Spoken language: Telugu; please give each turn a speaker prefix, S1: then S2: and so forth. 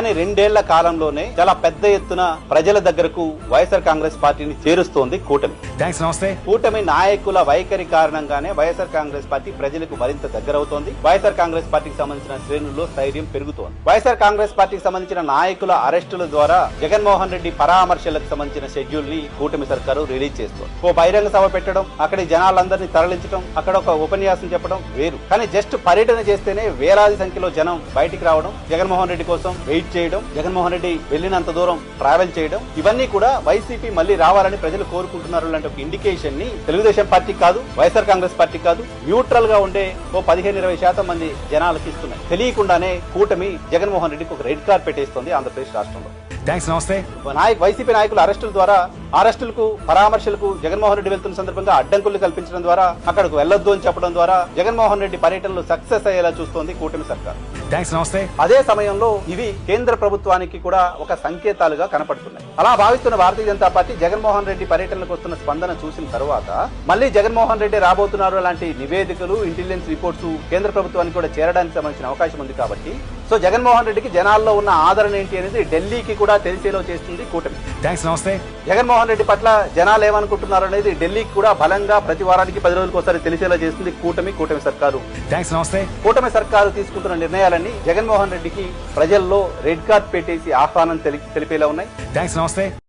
S1: కానీ 2 ఏళ్ల కాలంలోనే చాలా పెద్ద ఎత్తున ప్రజల దగ్గరకు వైఎస్ఆర్ కాంగ్రెస్ పార్టీని చేరుస్తోంది కూటమి. కూటమి నాయకుల వైఖరి కారణంగానే వైఎస్ఆర్ కాంగ్రెస్ పార్టీ ప్రజలకు మరింత దగ్గరవుతోంది. వైఎస్ఆర్ కాంగ్రెస్ పార్టీకి సంబంధించిన శ్రేణుల్లో స్థైర్యం పెరుగుతోంది. వైఎస్ఆర్ కాంగ్రెస్ పార్టీకి సంబంధించిన నాయకుల అరెస్టుల ద్వారా జగన్మోహన్ రెడ్డి పరామర్శలకు సంబంధించిన షెడ్యూల్ ని కూటమి సర్కారు రిలీజ్ చేస్తోంది. ఓ బహిరంగ సభ పెట్టడం, అక్కడి జనాలందరినీ తరలించడం, అక్కడ ఒక ఉపన్యాసం చెప్పడం వేరు. కానీ జస్ట్ పర్యటన చేస్తేనే వేలాది సంఖ్యలో జనం బయటికి రావడం, జగన్మోహన్ రెడ్డి కోసం వెయిట్ చేయడం, జగన్మోహన్ రెడ్డి వెళ్లినంత దూరం ట్రావెల్ చేయడం, ఇవన్నీ కూడా వైసీపీ మళ్లీ రావాలని ప్రజలు కోరుకుంటున్నారు లాంటి ఒక ఇండికేషన్ ని తెలుగుదేశం పార్టీ కాదు, వైఎస్ఆర్ కాంగ్రెస్ పార్టీ కాదు, న్యూట్రల్ గా ఉండే ఓ 15-20% మంది జనాలకి ఇస్తున్నాయి. తెలియకుండానే కూటమి జగన్మోహన్ రెడ్డికి ఒక రెడ్ కార్పెట్ వేస్తోంది ఆంధ్రప్రదేశ్ రాష్ట్రంలో. వైసీపీ నాయకుల అరెస్టుల ద్వారా, అరెస్టులకు పరామర్శలకు జగన్మోహన్ రెడ్డి వెళ్తున్న సందర్భంగా అడ్డంకులు కల్పించడం ద్వారా, అక్కడకు వెళ్లొద్దు అని చెప్పడం ద్వారా జగన్మోహన్ రెడ్డి పర్యటనలు సక్సెస్ అయ్యేలా చూస్తోంది కూటమి సర్కార్. అదే సమయంలో ఇవి కేంద్ర ప్రభుత్వానికి కూడా ఒక సంకేతాలుగా కనపడుతున్నాయి. అలా భావిస్తున్న భారతీయ జనతా పార్టీ జగన్మోహన్ రెడ్డి పర్యటనలకు వస్తున్న స్పందన చూసిన తర్వాత మళ్లీ జగన్మోహన్ రెడ్డి రాబోతున్నారు లాంటి నివేదికలు, ఇంటెలిజెన్స్ రిపోర్ట్స్ కేంద్ర ప్రభుత్వానికి కూడా చేరడానికి సంబంధించిన అవకాశం ఉంది. కాబట్టి సో జగన్మోహన్ రెడ్డికి జనాల్లో ఉన్న ఆదరణ ఏంటి అనేది ఢిల్లీకి కూడా తెలిసేలో చేస్తుంది కూటమి. జగన్మోహన్ రెడ్డి పట్ల జనాలు ఏమనుకుంటున్నారు అనేది ఢిల్లీకి కూడా బలంగా ప్రతి వారానికి 10 రోజులకు ఒకసారి తెలిసేలా చేస్తుంది కూటమి సర్కారు. కూటమి సర్కారు తీసుకుంటున్న నిర్ణయాలన్నీ జగన్మోహన్ రెడ్డికి ప్రజల్లో రెడ్ కార్డ్ పెట్టేసి ఆహ్వానం తెలిపేలా ఉన్నాయి.